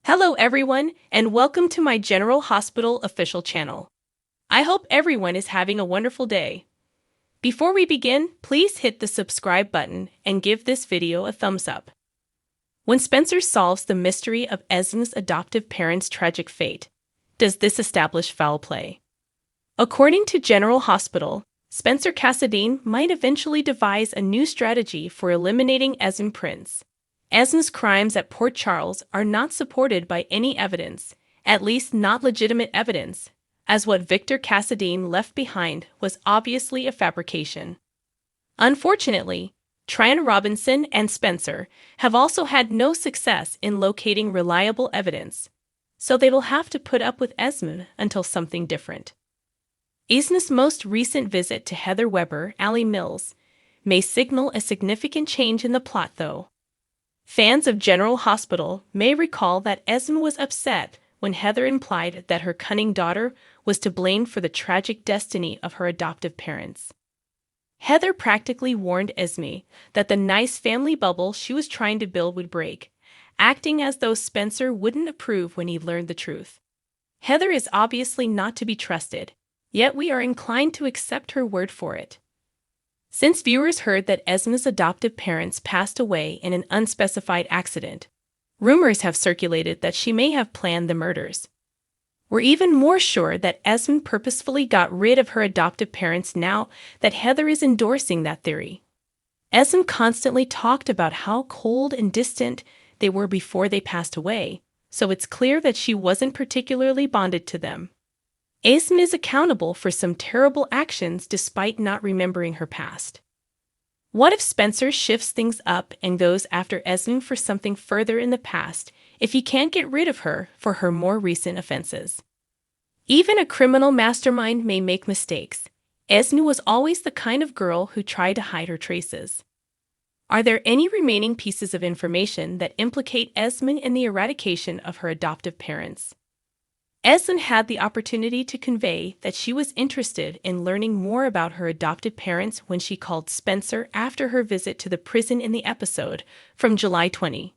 Hello everyone, and welcome to my General Hospital official channel. I hope everyone is having a wonderful day. Before we begin, please hit the subscribe button and give this video a thumbs up. When Spencer solves the mystery of Esme's adoptive parents' tragic fate, does this establish foul play? According to General Hospital, Spencer Cassadine might eventually devise a new strategy for eliminating Esme Prince. Esme's crimes at Port Charles are not supported by any evidence, at least not legitimate evidence, as what Victor Cassadine left behind was obviously a fabrication. Unfortunately, Tran Robinson and Spencer have also had no success in locating reliable evidence, so they will have to put up with Esme until something different. Esme's most recent visit to Heather Weber, Allie Mills, may signal a significant change in the plot, though. Fans of General Hospital may recall that Esme was upset when Heather implied that her cunning daughter was to blame for the tragic destiny of her adoptive parents. Heather practically warned Esme that the nice family bubble she was trying to build would break, acting as though Spencer wouldn't approve when he learned the truth. Heather is obviously not to be trusted, yet we are inclined to accept her word for it. Since viewers heard that Esme's adoptive parents passed away in an unspecified accident, rumors have circulated that she may have planned the murders. We're even more sure that Esme purposefully got rid of her adoptive parents now that Heather is endorsing that theory. Esme constantly talked about how cold and distant they were before they passed away, so it's clear that she wasn't particularly bonded to them. Esme is accountable for some terrible actions despite not remembering her past. What if Spencer shifts things up and goes after Esme for something further in the past if he can't get rid of her for her more recent offenses? Even a criminal mastermind may make mistakes. Esme was always the kind of girl who tried to hide her traces. Are there any remaining pieces of information that implicate Esme in the eradication of her adoptive parents? Esme had the opportunity to convey that she was interested in learning more about her adopted parents when she called Spencer after her visit to the prison in the episode from July 20.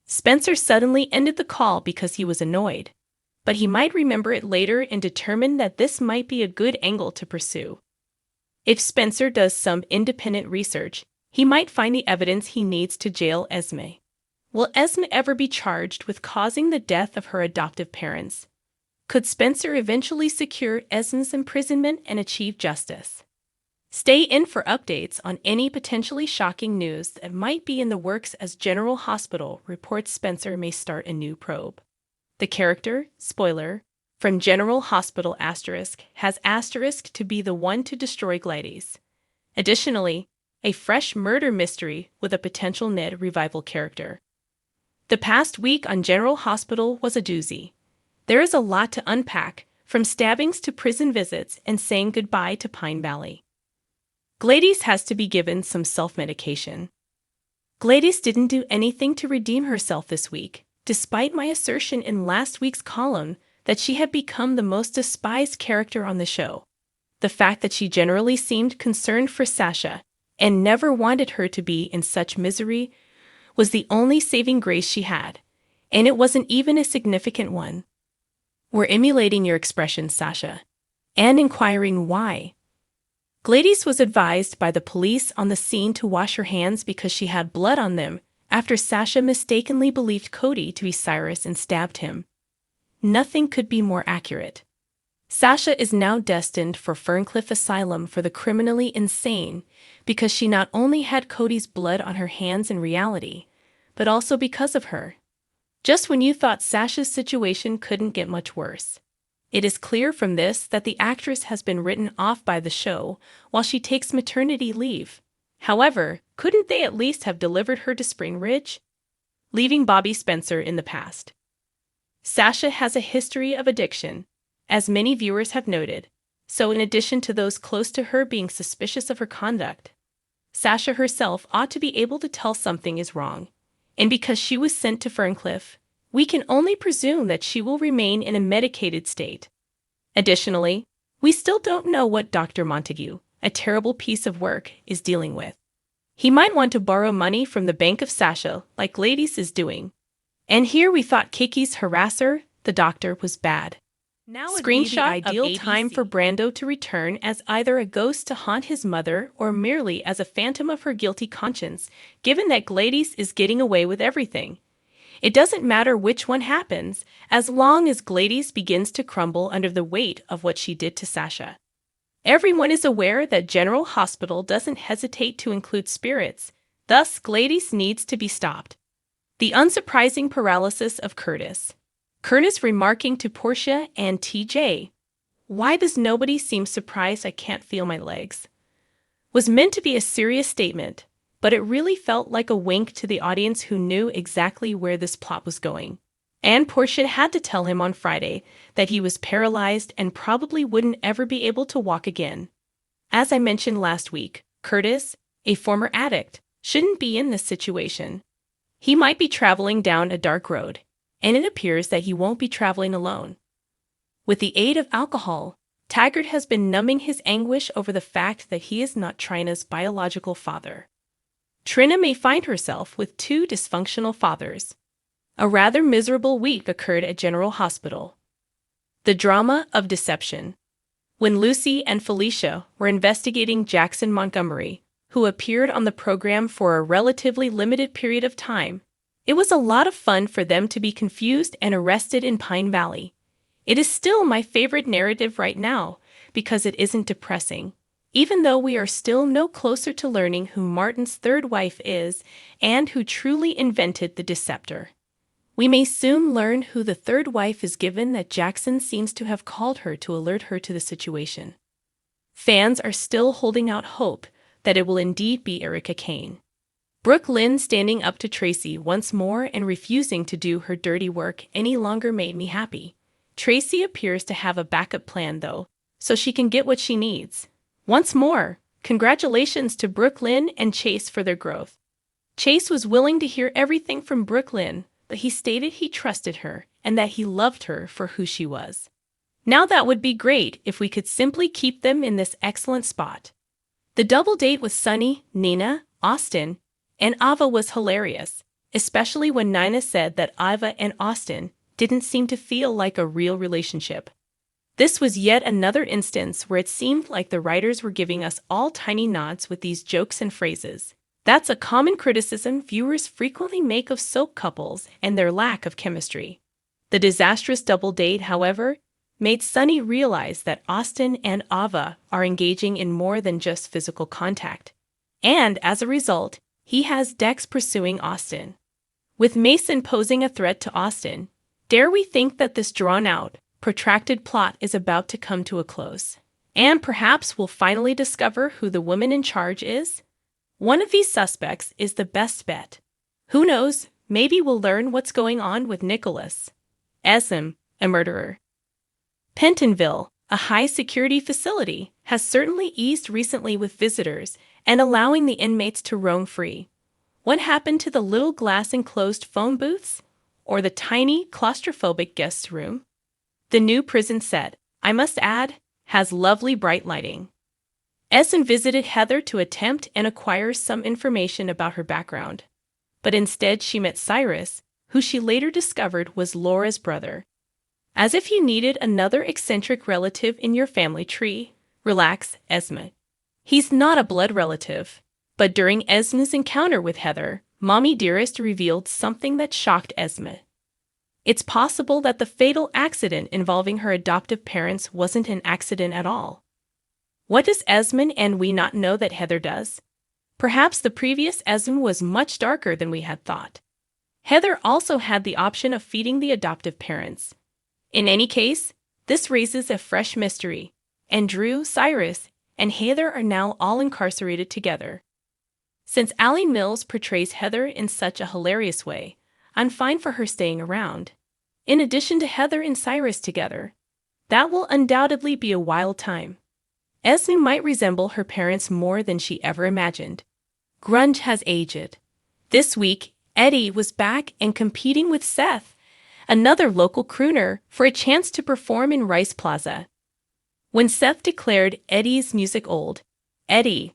Spencer suddenly ended the call because he was annoyed, but he might remember it later and determine that this might be a good angle to pursue. If Spencer does some independent research, he might find the evidence he needs to jail Esme. Will Esme ever be charged with causing the death of her adoptive parents? Could Spencer eventually secure Esme's imprisonment and achieve justice? Stay in for updates on any potentially shocking news that might be in the works as General Hospital reports Spencer may start a new probe. The character, spoiler, from General Hospital has to be the one to destroy Gladys. Additionally, a fresh murder mystery with a potential Ned revival character. The past week on General Hospital was a doozy. There is a lot to unpack, from stabbings to prison visits and saying goodbye to Pine Valley. Gladys has to be given some self-medication. Gladys didn't do anything to redeem herself this week, despite my assertion in last week's column that she had become the most despised character on the show. The fact that she generally seemed concerned for Sasha and never wanted her to be in such misery was the only saving grace she had, and it wasn't even a significant one. We're emulating your expression, Sasha, and inquiring why. Gladys was advised by the police on the scene to wash her hands because she had blood on them after Sasha mistakenly believed Cody to be Cyrus and stabbed him. Nothing could be more accurate. Sasha is now destined for Ferncliff Asylum for the criminally insane because she not only had Cody's blood on her hands in reality, but also because of her. Just when you thought Sasha's situation couldn't get much worse. It is clear from this that the actress has been written off by the show while she takes maternity leave. However, couldn't they at least have delivered her to Spring Ridge? Leaving Bobby Spencer in the past. Sasha has a history of addiction, as many viewers have noted, so in addition to those close to her being suspicious of her conduct, Sasha herself ought to be able to tell something is wrong. And because she was sent to Ferncliff, we can only presume that she will remain in a medicated state. Additionally, we still don't know what Dr. Montague, a terrible piece of work, is dealing with. He might want to borrow money from the bank of Sasha, like Gladys is doing. And here we thought Kiki's harasser, the doctor, was bad. Now screenshot ideal time for Brando to return as either a ghost to haunt his mother or merely as a phantom of her guilty conscience, given that Gladys is getting away with everything. It doesn't matter which one happens, as long as Gladys begins to crumble under the weight of what she did to Sasha. Everyone is aware that General Hospital doesn't hesitate to include spirits, thus Gladys needs to be stopped. The unsurprising paralysis of Curtis. Curtis remarking to Portia and TJ, "Why does nobody seem surprised I can't feel my legs?" was meant to be a serious statement, but it really felt like a wink to the audience who knew exactly where this plot was going. And Portia had to tell him on Friday that he was paralyzed and probably wouldn't ever be able to walk again. As I mentioned last week, Curtis, a former addict, shouldn't be in this situation. He might be traveling down a dark road, and it appears that he won't be traveling alone. With the aid of alcohol, Taggart has been numbing his anguish over the fact that he is not Trina's biological father. Trina may find herself with two dysfunctional fathers. A rather miserable week occurred at General Hospital. The drama of deception. When Lucy and Felicia were investigating Jackson Montgomery, who appeared on the program for a relatively limited period of time, it was a lot of fun for them to be confused and arrested in Pine Valley. It is still my favorite narrative right now because it isn't depressing, even though we are still no closer to learning who Martin's third wife is and who truly invented the deceptor. We may soon learn who the third wife is, given that Jackson seems to have called her to alert her to the situation. Fans are still holding out hope that it will indeed be Erica Kane. Brooke Lynn standing up to Tracy once more and refusing to do her dirty work any longer made me happy. Tracy appears to have a backup plan, though, so she can get what she needs. Once more, congratulations to Brooke Lynn and Chase for their growth. Chase was willing to hear everything from Brooke Lynn, but he stated he trusted her and that he loved her for who she was. Now that would be great if we could simply keep them in this excellent spot. The double date with Sunny, Nina, Austin, and Ava was hilarious, especially when Nina said that Ava and Austin didn't seem to feel like a real relationship. This was yet another instance where it seemed like the writers were giving us all tiny nods with these jokes and phrases. That's a common criticism viewers frequently make of soap couples and their lack of chemistry. The disastrous double date, however, made Sunny realize that Austin and Ava are engaging in more than just physical contact. And as a result, he has Dex pursuing Austin. With Mason posing a threat to Austin, dare we think that this drawn-out, protracted plot is about to come to a close? And perhaps we'll finally discover who the woman in charge is? One of these suspects is the best bet. Who knows, maybe we'll learn what's going on with Nicholas. Esme, a murderer. Pentonville, a high-security facility, has certainly eased recently with visitors and allowing the inmates to roam free. What happened to the little glass-enclosed phone booths? Or the tiny, claustrophobic guest room? The new prison set, I must add, has lovely bright lighting. Esme visited Heather to attempt and acquire some information about her background. But instead she met Cyrus, who she later discovered was Laura's brother. As if you needed another eccentric relative in your family tree, relax, Esme. He's not a blood relative. But during Esme's encounter with Heather, Mommy Dearest revealed something that shocked Esme. It's possible that the fatal accident involving her adoptive parents wasn't an accident at all. What does Esme and we not know that Heather does? Perhaps the previous Esme was much darker than we had thought. Heather also had the option of feeding the adoptive parents. In any case, this raises a fresh mystery, and Drew, Cyrus, and Heather are now all incarcerated together. Since Allie Mills portrays Heather in such a hilarious way, I'm fine for her staying around. In addition to Heather and Cyrus together, that will undoubtedly be a wild time. Esme might resemble her parents more than she ever imagined. Grunge has aged. This week, Eddie was back and competing with Seth, another local crooner, for a chance to perform in Rice Plaza. When Seth declared Eddie's music old, Eddie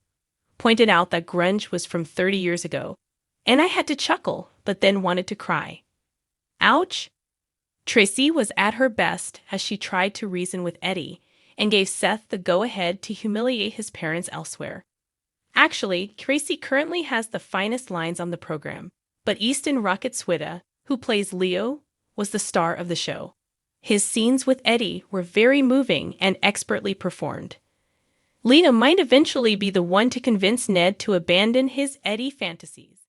pointed out that grunge was from 30 years ago, and I had to chuckle, but then wanted to cry. Ouch! Tracy was at her best as she tried to reason with Eddie and gave Seth the go-ahead to humiliate his parents elsewhere. Actually, Tracy currently has the finest lines on the program, but Easton Rocket Swida, who plays Leo, was the star of the show. His scenes with Eddie were very moving and expertly performed. Lena might eventually be the one to convince Ned to abandon his Eddie fantasies.